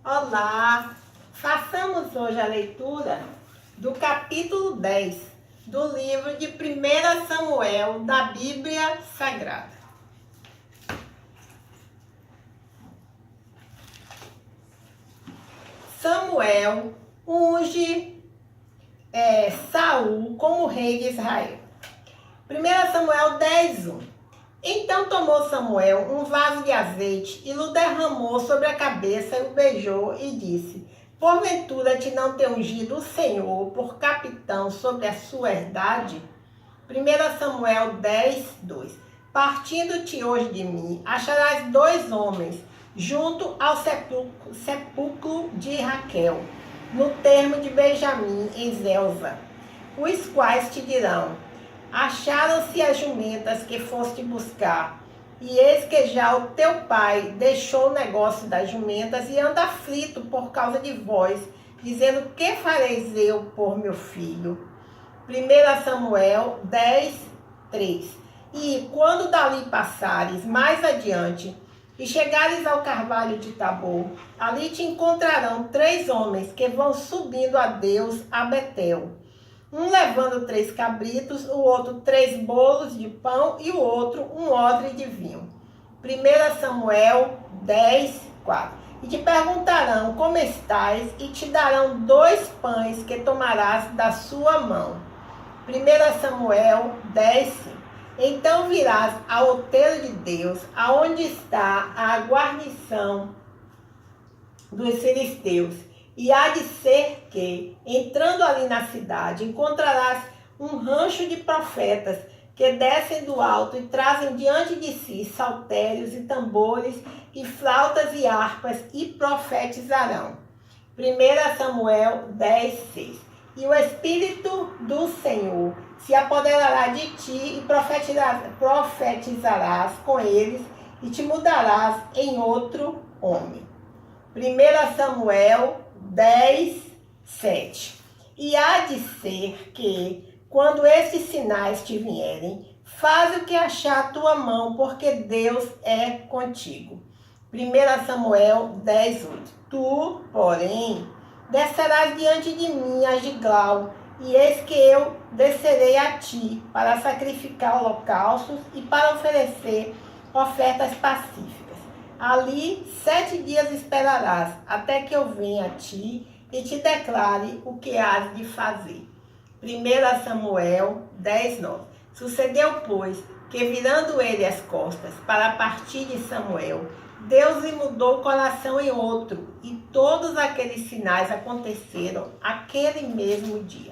Olá! Façamos hoje a leitura do capítulo 10 do livro de 1 Samuel da Bíblia Sagrada. Samuel unge Saul como rei de Israel. 1 Samuel 10:1. Então tomou Samuel um vaso de azeite e o derramou sobre a cabeça e o beijou e disse: Porventura te não tem ungido o Senhor por capitão sobre a sua herdade? 1 Samuel 10:2. Partindo-te hoje de mim, acharás 2 homens junto ao sepulcro de Raquel, no termo de Benjamim, em Zelza, os quais te dirão: Acharam-se as jumentas que foste buscar, e eis que já o teu pai deixou o negócio das jumentas e anda aflito por causa de vós, dizendo: Que fareis eu por meu filho? 1 Samuel 10:3. E quando dali passares mais adiante e chegares ao carvalho de Tabor, ali te encontrarão 3 homens que vão subindo a Deus a Betel. Um levando 3 cabritos, o outro 3 bolos de pão e o outro um odre de vinho. 1 Samuel 10:4. E te perguntarão como estás e te darão 2 pães que tomarás da sua mão. 1 Samuel 10:5. Então virás ao outeiro de Deus, aonde está a guarnição dos filisteus. E há de ser que, entrando ali na cidade, encontrarás um rancho de profetas que descem do alto e trazem diante de si saltérios e tambores e flautas e harpas e profetizarão. 1 Samuel 10:6. E o Espírito do Senhor se apoderará de ti e profetizarás com eles e te mudarás em outro homem. 1 Samuel 10:7. E há de ser que, quando estes sinais te vierem, faz o que achar a tua mão, porque Deus é contigo. 1 Samuel 10:8. Tu, porém, descerás diante de mim a Gilgal, e eis que eu descerei a ti para sacrificar holocaustos e para oferecer ofertas pacíficas. Ali 7 dias esperarás, até que eu venha a ti e te declare o que hás de fazer. 1 Samuel 10:9. Sucedeu, pois, que virando ele as costas para partir de Samuel, Deus lhe mudou o coração em outro, e todos aqueles sinais aconteceram aquele mesmo dia.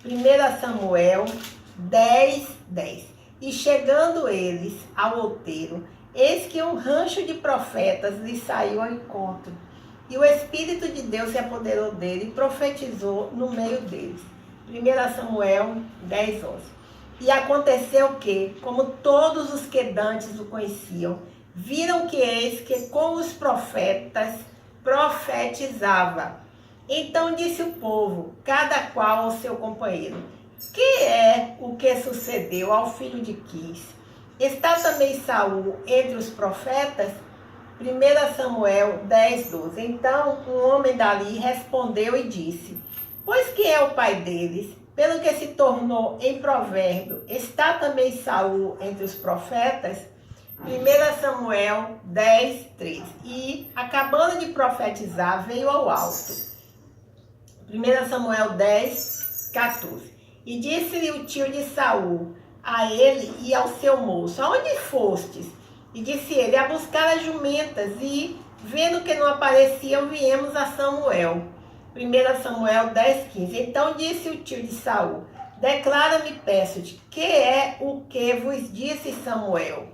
1 Samuel 10:10. E chegando eles ao outeiro, eis que um rancho de profetas lhe saiu ao encontro, e o Espírito de Deus se apoderou dele e profetizou no meio deles. 1 Samuel 10:11. E aconteceu que, como todos os que dantes o conheciam, viram que eis que com os profetas profetizava. Então disse o povo, cada qual ao seu companheiro: Que é o que sucedeu ao filho de Quis? Está também Saul entre os profetas? 1 Samuel 10:12. Então um homem dali respondeu e disse: Pois que é o pai deles? Pelo que se tornou em provérbio, está também Saul entre os profetas? 1 Samuel 10:13. E, acabando de profetizar, veio ao alto. 1 Samuel 10:14. E disse-lhe o tio de Saul a ele e ao seu moço: Aonde fostes? E disse ele: A buscar as jumentas. E, vendo que não apareciam, viemos a Samuel. 1 Samuel 10:15. Então disse o tio de Saul: Declara-me, peço-te, que é o que vos disse Samuel?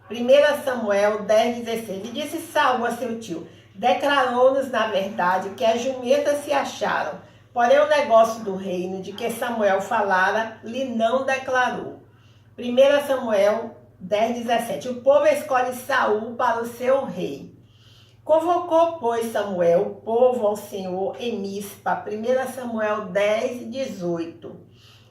1 Samuel 10:16. E disse Saul a seu tio: Declarou-nos, na verdade, que as jumentas se acharam, porém o negócio do reino de que Samuel falara lhe não declarou. 1 Samuel 10:17. O povo escolhe Saul para o seu rei. Convocou, pois, Samuel o povo ao Senhor em Mispa. 1 Samuel 10:18.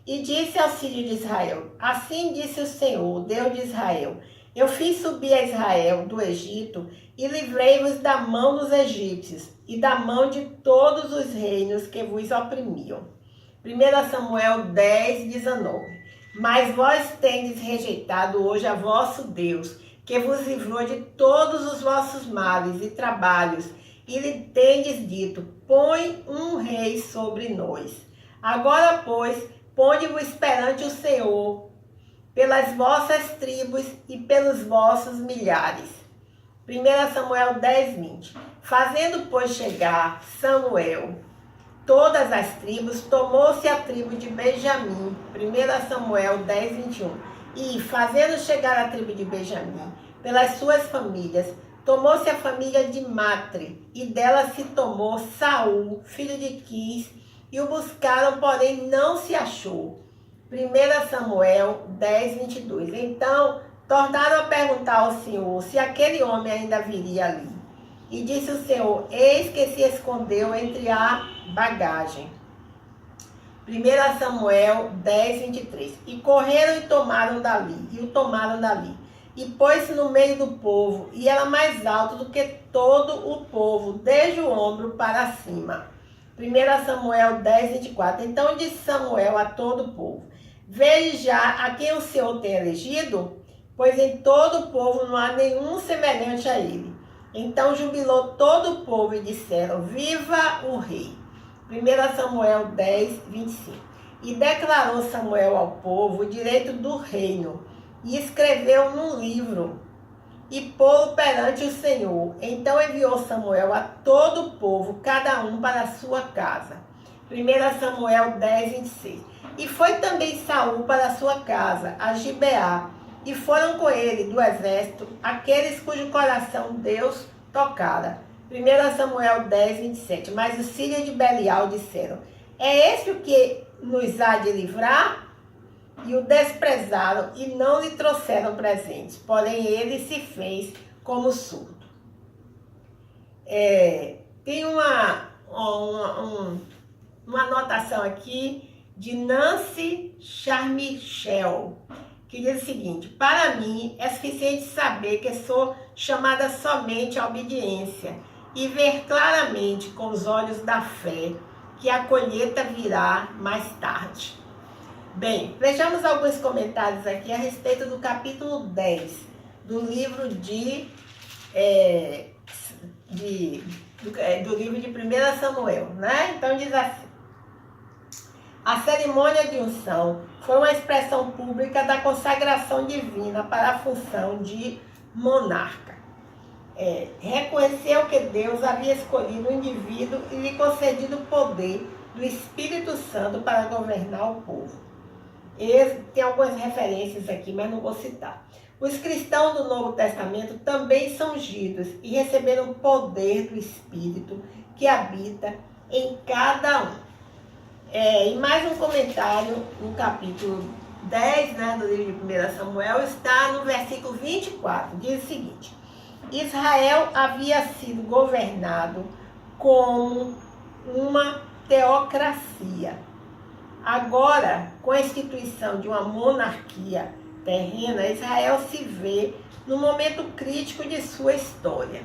E disse aos filhos de Israel: Assim disse o Senhor, Deus de Israel: Eu fiz subir a Israel do Egito e livrei-vos da mão dos egípcios e da mão de todos os reinos que vos oprimiam. 1 Samuel 10, 19. Mas vós tendes rejeitado hoje a vosso Deus, que vos livrou de todos os vossos males e trabalhos, e lhe tendes dito: põe um rei sobre nós. Agora, pois, ponde-vos perante o Senhor, pelas vossas tribos e pelos vossos milhares. 1 Samuel 10, 20. Fazendo, pois, chegar Samuel todas as tribos, tomou-se a tribo de Benjamim. 1 Samuel 10, 21. E, fazendo chegar a tribo de Benjamim, pelas suas famílias, tomou-se a família de Matre, e dela se tomou Saul, filho de Quis, e o buscaram, porém não se achou. 1 Samuel 10, 22. Então, tornaram a perguntar ao Senhor se aquele homem ainda viria ali. E disse o Senhor: eis que se escondeu entre a bagagem. 1 Samuel 10, 23. E correram e tomaram dali, e o tomaram dali. E pôs-se no meio do povo, e era mais alto do que todo o povo, desde o ombro para cima. 1 Samuel 10, 24. Então disse Samuel a todo o povo: veja já a quem o Senhor tem elegido, pois em todo o povo não há nenhum semelhante a ele. Então jubilou todo o povo e disseram: viva o rei. 1 Samuel 10, 25. E declarou Samuel ao povo o direito do reino, e escreveu num livro, e pô-lo perante o Senhor. Então enviou Samuel a todo o povo, cada um para a sua casa. 1 Samuel 10, 26. E foi também Saul para a sua casa, a Gibeá, e foram com ele do exército aqueles cujo coração Deus tocara. 1 Samuel 10, 27. Mas os filhos de Belial disseram: é esse o que nos há de livrar? E o desprezaram e não lhe trouxeram presentes. Porém, ele se fez como surdo. Tem uma anotação aqui de Nancy Charmichel, que diz o seguinte: para mim é suficiente saber que sou chamada somente à obediência e ver claramente com os olhos da fé que a colheita virá mais tarde. Bem, vejamos alguns comentários aqui a respeito do capítulo 10 do livro do livro de 1 Samuel, né? Então diz assim: a cerimônia de unção foi uma expressão pública da consagração divina para a função de monarca. Reconheceu que Deus havia escolhido um indivíduo e lhe concedido o poder do Espírito Santo para governar o povo. Tem algumas referências aqui, mas não vou citar. Os cristãos do Novo Testamento também são ungidos e receberam o poder do Espírito que habita em cada um. E mais um comentário no capítulo 10, né, do livro de 1 Samuel, está no versículo 24. Diz o seguinte: Israel havia sido governado como uma teocracia. Agora, com a instituição de uma monarquia terrena, Israel se vê no momento crítico de sua história.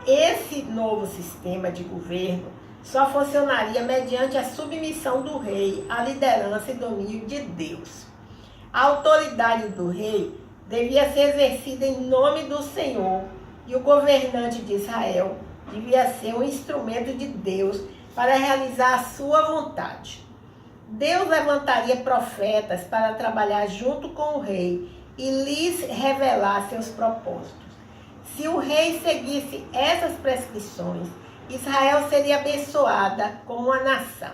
Esse novo sistema de governo só funcionaria mediante a submissão do rei à liderança e domínio de Deus. A autoridade do rei devia ser exercida em nome do Senhor, e o governante de Israel devia ser um instrumento de Deus para realizar a sua vontade. Deus levantaria profetas para trabalhar junto com o rei e lhes revelar seus propósitos. Se o rei seguisse essas prescrições, Israel seria abençoada como uma nação.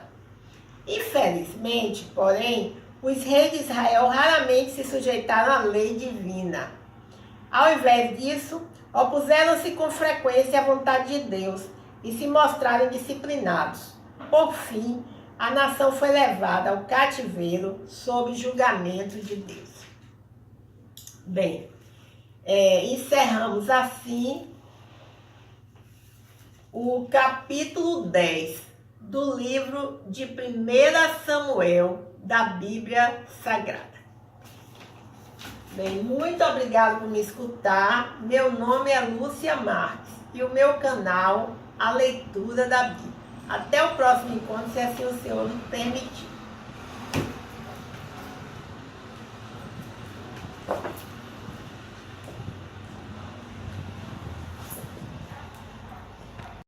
Infelizmente, porém, os reis de Israel raramente se sujeitaram à lei divina. Ao invés disso, opuseram-se com frequência à vontade de Deus e se mostraram disciplinados. Por fim, a nação foi levada ao cativeiro sob julgamento de Deus. Bem, encerramos assim o capítulo 10 do livro de 1 Samuel da Bíblia Sagrada. Bem, muito obrigado por me escutar. Meu nome é Lúcia Marques e o meu canal, A Leitura da Bíblia. Até o próximo encontro, se assim o Senhor nos permitir.